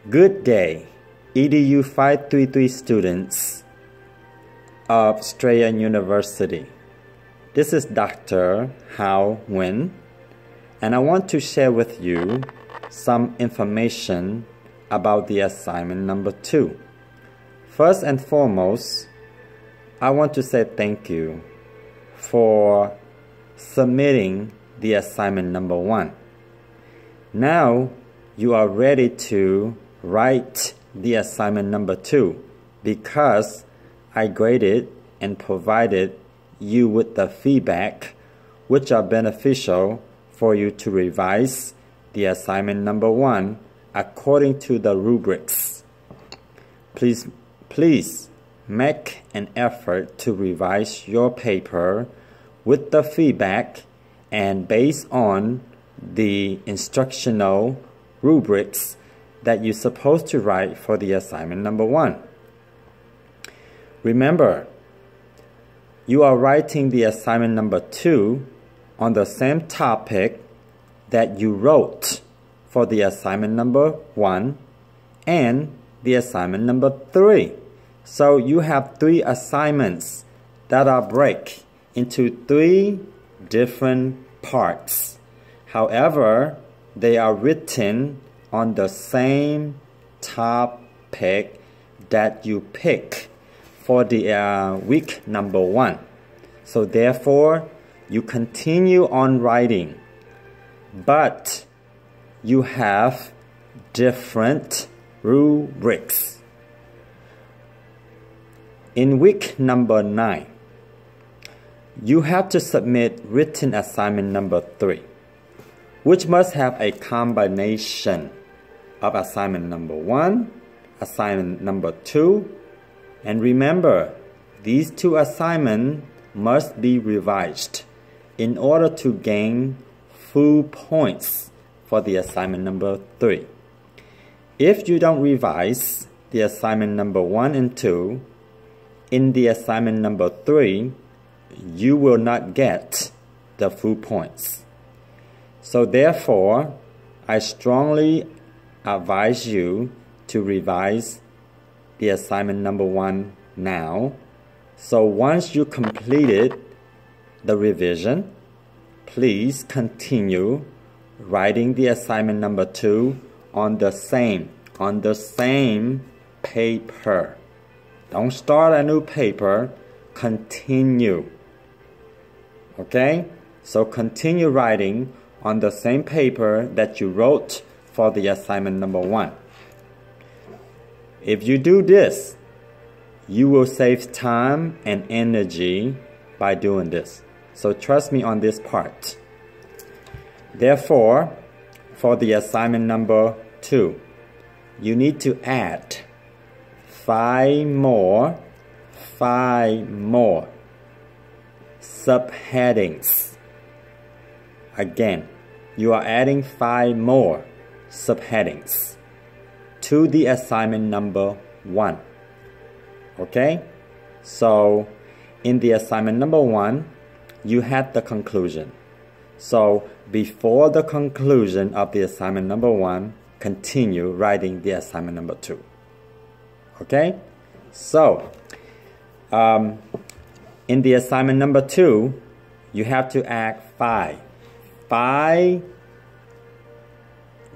Good day, EDU 533 students of Strayan University. This is Dr. Hao Nguyen, and I want to share with you some information about the assignment number 2. First and foremost, I want to say thank you for submitting the assignment number 1. Now you are ready to write the assignment number 2 because I graded and provided you with the feedback which are beneficial for you to revise the assignment number 1 according to the rubrics. Please make an effort to revise your paper with the feedback and based on the instructional rubrics that you're supposed to write for the assignment number 1. Remember, you are writing the assignment number 2 on the same topic that you wrote for the assignment number 1 and the assignment number 3. So you have 3 assignments that are break into 3 different parts. However, they are written on the same topic that you pick for the week number 1. So therefore, you continue on writing, but you have different rubrics. In week number 9, you have to submit written assignment number 3, which must have a combination of assignment number 1, assignment number 2, and remember, these 2 assignments must be revised in order to gain full points for the assignment number 3. If you don't revise the assignment number 1 and 2, in the assignment number 3, you will not get the full points. So therefore, I strongly advise you to revise the assignment number 1 now. So once you completed the revision, please continue writing the assignment number 2 on the same paper. Don't start a new paper, continue. Okay? So continue writing on the same paper that you wrote for the assignment number 1. If you do this, you will save time and energy by doing this. So trust me on this part. Therefore, for the assignment number 2, you need to add 5 more subheadings. Again, you are adding 5 more subheadings to the assignment number 1. Okay? So, in the assignment number 1, you had the conclusion. So, before the conclusion of the assignment number 1, continue writing the assignment number 2. Okay? So, in the assignment number 2, you have to add 5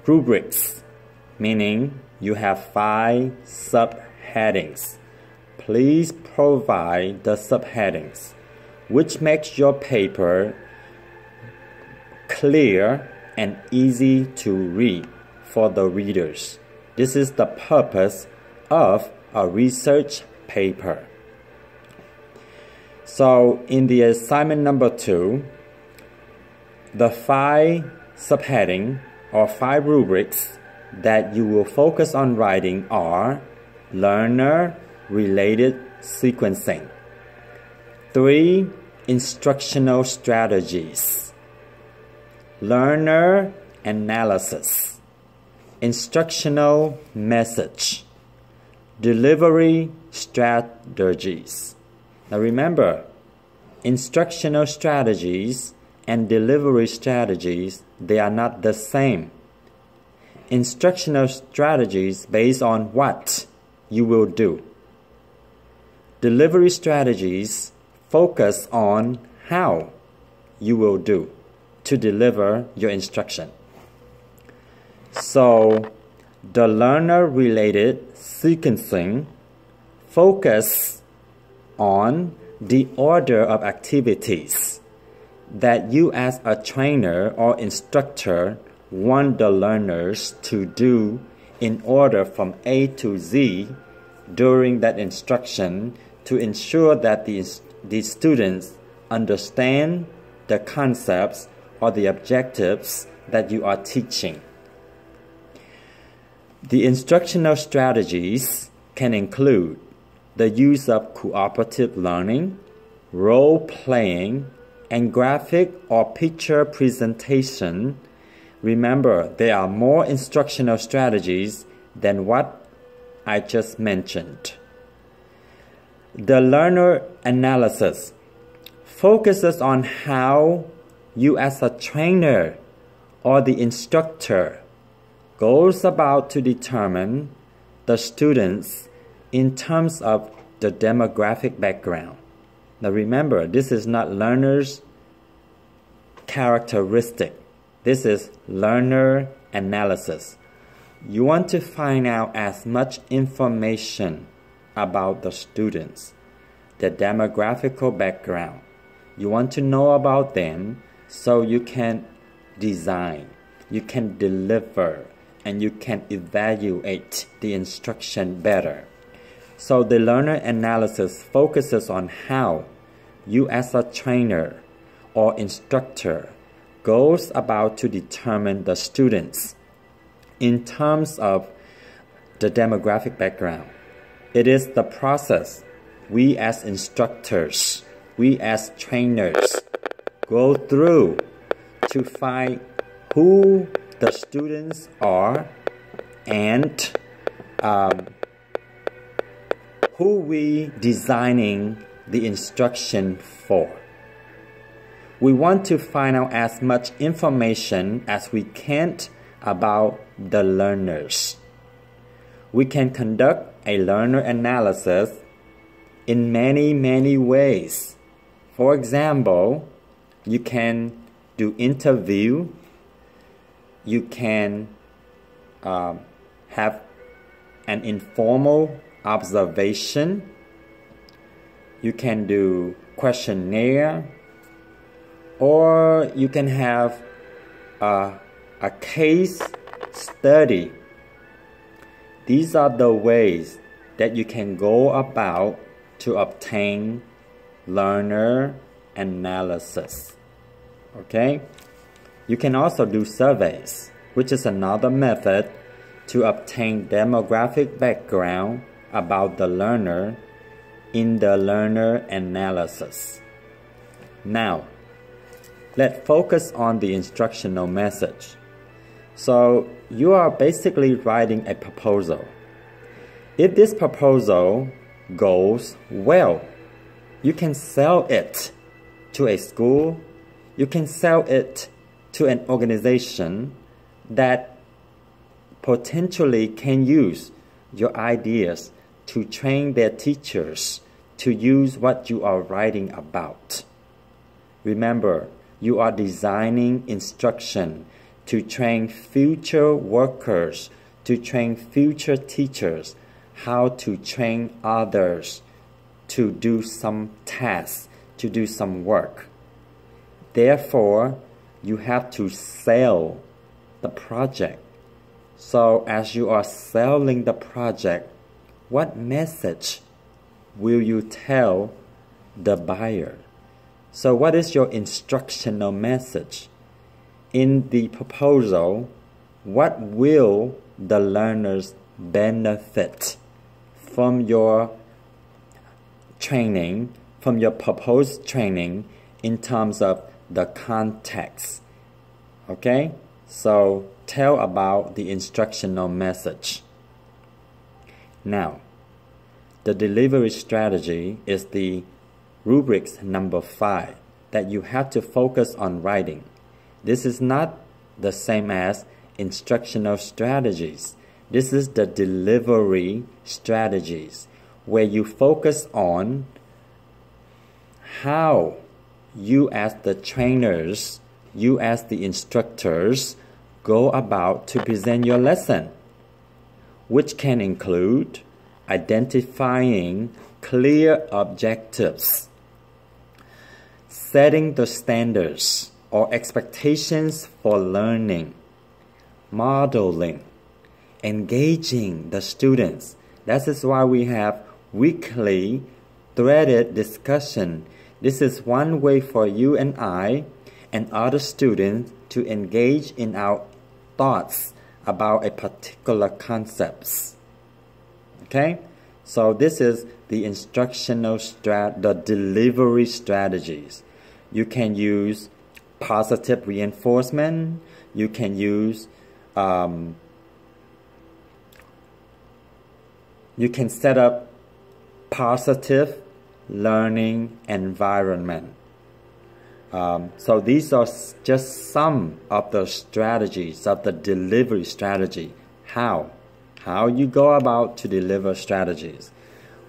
rubrics, meaning you have 5 subheadings. Please provide the subheadings, which makes your paper clear and easy to read for the readers. This is the purpose of a research paper. So in the assignment number 2, the 5 subheading or 5 rubrics that you will focus on writing are learner-related sequencing, 3 instructional strategies, learner analysis, instructional message, delivery strategies. Now remember, instructional strategies and delivery strategies, they are not the same. instructional strategies based on what you will do. Delivery strategies focus on how you will do to deliver your instruction. So, the learner-related sequencing focus on the order of activities that you as a trainer or instructor want the learners to do in order from A to Z during that instruction to ensure that the students understand the concepts or the objectives that you are teaching. The instructional strategies can include the use of cooperative learning, role-playing, and graphic or picture presentation. Remember, there are more instructional strategies than what I just mentioned. The learner analysis focuses on how you as a trainer or the instructor goes about to determine the students in terms of the demographic background. Now remember, this is not learner's characteristic. This is learner analysis. You want to find out as much information about the students, their demographical background. You want to know about them so you can design, you can deliver, and you can evaluate the instruction better. So the learner analysis focuses on how you as a trainer or instructor goes about to determine the students in terms of the demographic background. It is the process we as instructors, we as trainers go through to find who the students are and who we designing the instruction for. We want to find out as much information as we can about the learners. We can conduct a learner analysis in many ways. For example, you can do interview, you can have an informal observation, you can do questionnaire, or you can have a case study. These are the ways that you can go about to obtain learner analysis. Okay? You can also do surveys, which is another method to obtain demographic background about the learner in the learner analysis. Now, let's focus on the instructional message. So, you are basically writing a proposal. If this proposal goes well, you can sell it to a school, you can sell it to an organization that potentially can use your ideas to train their teachers to use what you are writing about. Remember, you are designing instruction to train future workers, to train future teachers, how to train others to do some tasks, to do some work. Therefore, you have to sell the project. So as you are selling the project, what message will you tell the buyer? So what is your instructional message? In the proposal, what will the learners benefit from your training, from your proposed training in terms of the context? Okay? So tell about the instructional message. Now, the delivery strategy is the rubrics number 5 that you have to focus on writing. This is not the same as instructional strategies. This is the delivery strategies, where you focus on how you as the trainers, you as the instructors, go about to present your lesson, which can include identifying clear objectives, setting the standards or expectations for learning, modeling, engaging the students. That is why we have weekly threaded discussion. This is one way for you and I and other students to engage in our thoughts about a particular concepts. Okay? So this is the the delivery strategies. You can use positive reinforcement. You can use you can set up positive learning environment. So these are just some of the strategies of the delivery strategy. How you go about to deliver strategies.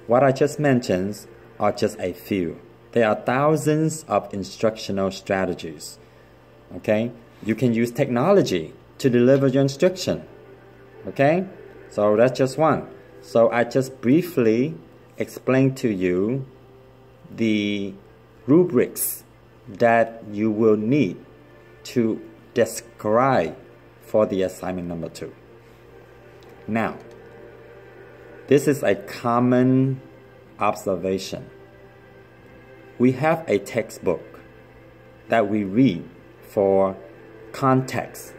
What I just mentioned are just a few. There are thousands of instructional strategies. Okay? You can use technology to deliver your instruction. Okay? So that's just one. So I just briefly explained to you the rubrics that you will need to describe for the assignment number 2. Now, this is a common observation. We have a textbook that we read for context,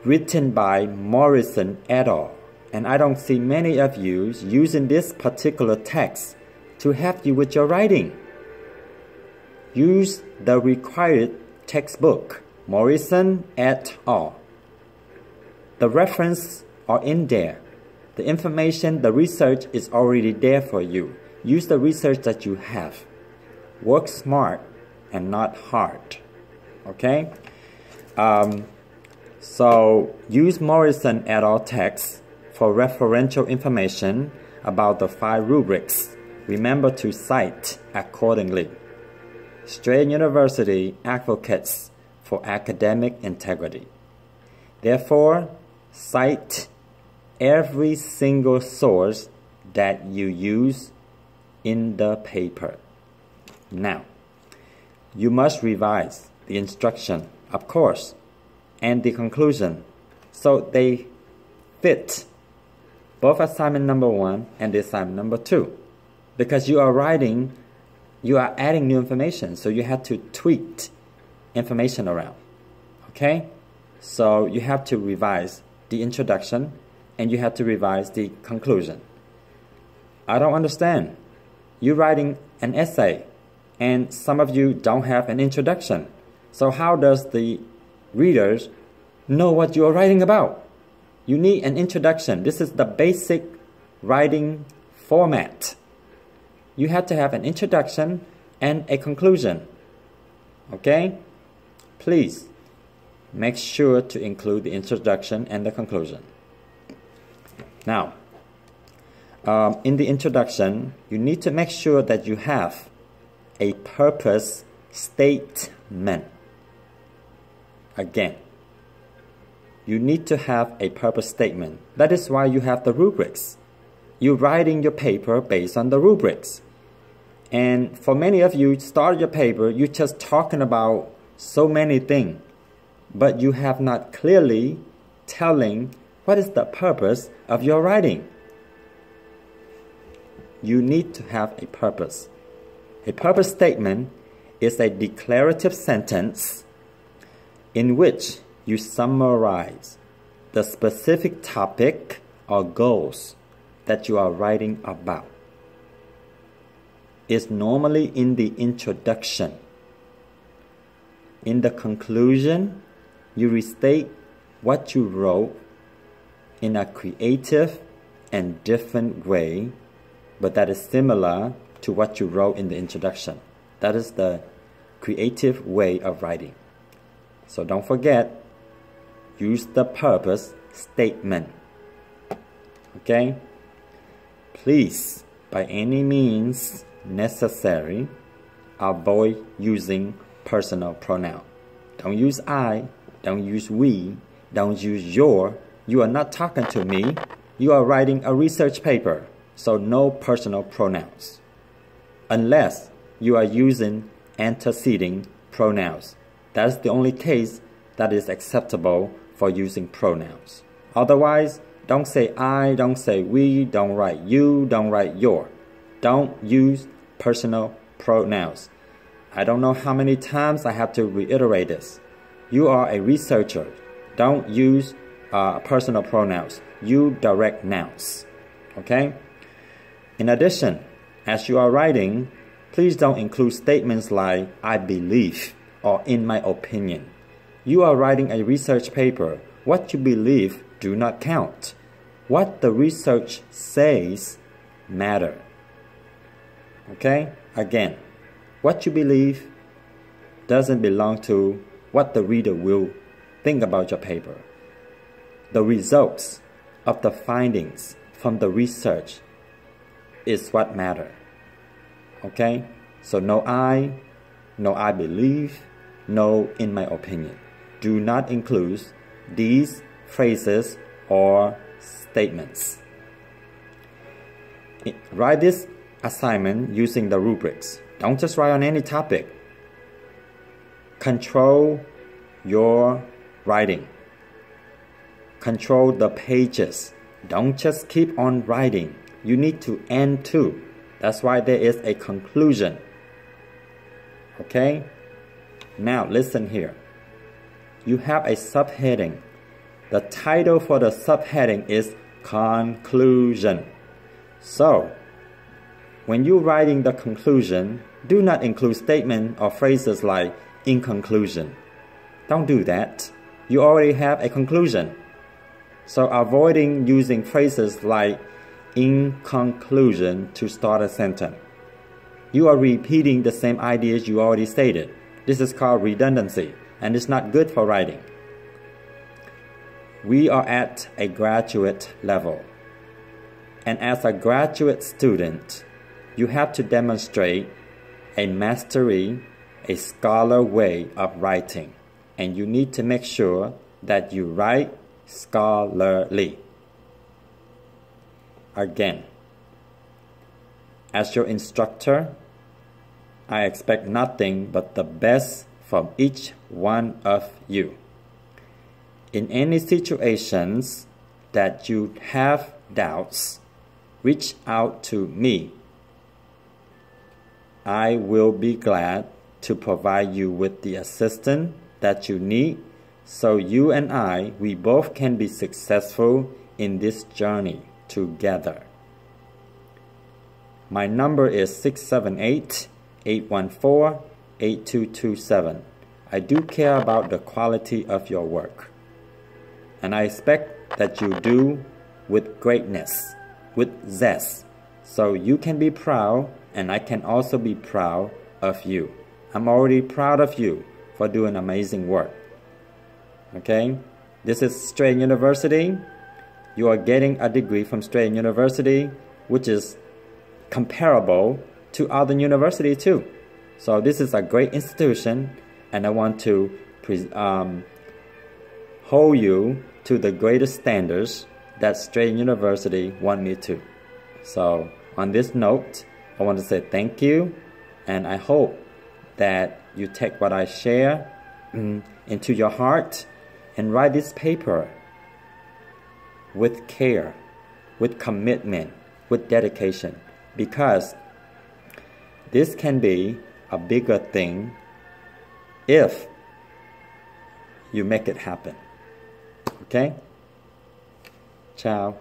written by Morrison et al. And I don't see many of you using this particular text to help you with your writing. Use the required textbook, Morrison et al. The references are in there. The information, the research is already there for you. Use the research that you have. Work smart and not hard. Okay? So use Morrison et al. Text for referential information about the 5 rubrics. Remember to cite accordingly. Strain University advocates for academic integrity. Therefore, cite every single source that you use in the paper. Now, you must revise the instruction, of course, and the conclusion, so they fit both assignment number 1 and the assignment number 2. Because you are adding new information, so you have to tweak information around. Okay? So you have to revise the introduction and you have to revise the conclusion. I don't understand. You're writing an essay and some of you don't have an introduction. So how does the readers know what you are writing about? You need an introduction. This is the basic writing format. You have to have an introduction and a conclusion. Okay? Please make sure to include the introduction and the conclusion. Now, in the introduction, you need to make sure that you have a purpose statement. Again, you need to have a purpose statement. That is why you have the rubrics. You're writing your paper based on the rubrics. And for many of you, start your paper, you're just talking about so many things, but you have not clearly telling what is the purpose of your writing. You need to have a purpose. A purpose statement is a declarative sentence in which you summarize the specific topic or goals that you are writing about. It's normally in the introduction. In the conclusion, you restate what you wrote in a creative and different way, but that is similar to what you wrote in the introduction. That is the creative way of writing. So don't forget, use the purpose statement. Okay? Please, by any means necessary, avoid using personal pronoun. Don't use I, don't use we, don't use your. You are not talking to me. You are writing a research paper, so no personal pronouns. Unless you are using anteceding pronouns. That's the only case that is acceptable for using pronouns. Otherwise, don't say I, don't say we, don't write you, don't write your. Don't use personal pronouns. I don't know how many times I have to reiterate this. You are a researcher. Don't use personal pronouns. Use direct nouns. Okay? In addition, as you are writing, please don't include statements like I believe or in my opinion. You are writing a research paper. What you believe do not count. What the research says matter. Okay? Again, what you believe doesn't belong to what the reader will think about your paper. The results of the findings from the research is what matter. Okay? So no I believe, no in my opinion. Do not include these phrases or statements. Write this assignment using the rubrics. Don't just write on any topic. Control your writing. Control the pages. Don't just keep on writing. You need to end too. That's why there is a conclusion. Okay? Now listen here. You have a subheading. The title for the subheading is Conclusion. So, when you're writing the conclusion, do not include statements or phrases like in conclusion. Don't do that. You already have a conclusion. So avoiding using phrases like in conclusion to start a sentence. You are repeating the same ideas you already stated. This is called redundancy, and it's not good for writing. We are at a graduate level. And as a graduate student, you have to demonstrate a mastery, a scholar way of writing. And you need to make sure that you write scholarly. Again, as your instructor, I expect nothing but the best from each one of you. In any situations that you have doubts, reach out to me. I will be glad to provide you with the assistance that you need so you and we both can be successful in this journey together. My number is 678-814-8227. I do care about the quality of your work. And I expect that you do with greatness, with zest, so you can be proud and I can also be proud of you. I'm already proud of you for doing amazing work. Okay? This is Strain University. You are getting a degree from Strain University, which is comparable to other universities too. So this is a great institution, and I want to hold you to the greatest standards that Strain University want me to. So on this note, I want to say thank you, and I hope that you take what I share into your heart and write this paper with care, with commitment, with dedication, because this can be a bigger thing if you make it happen. Okay? Ciao.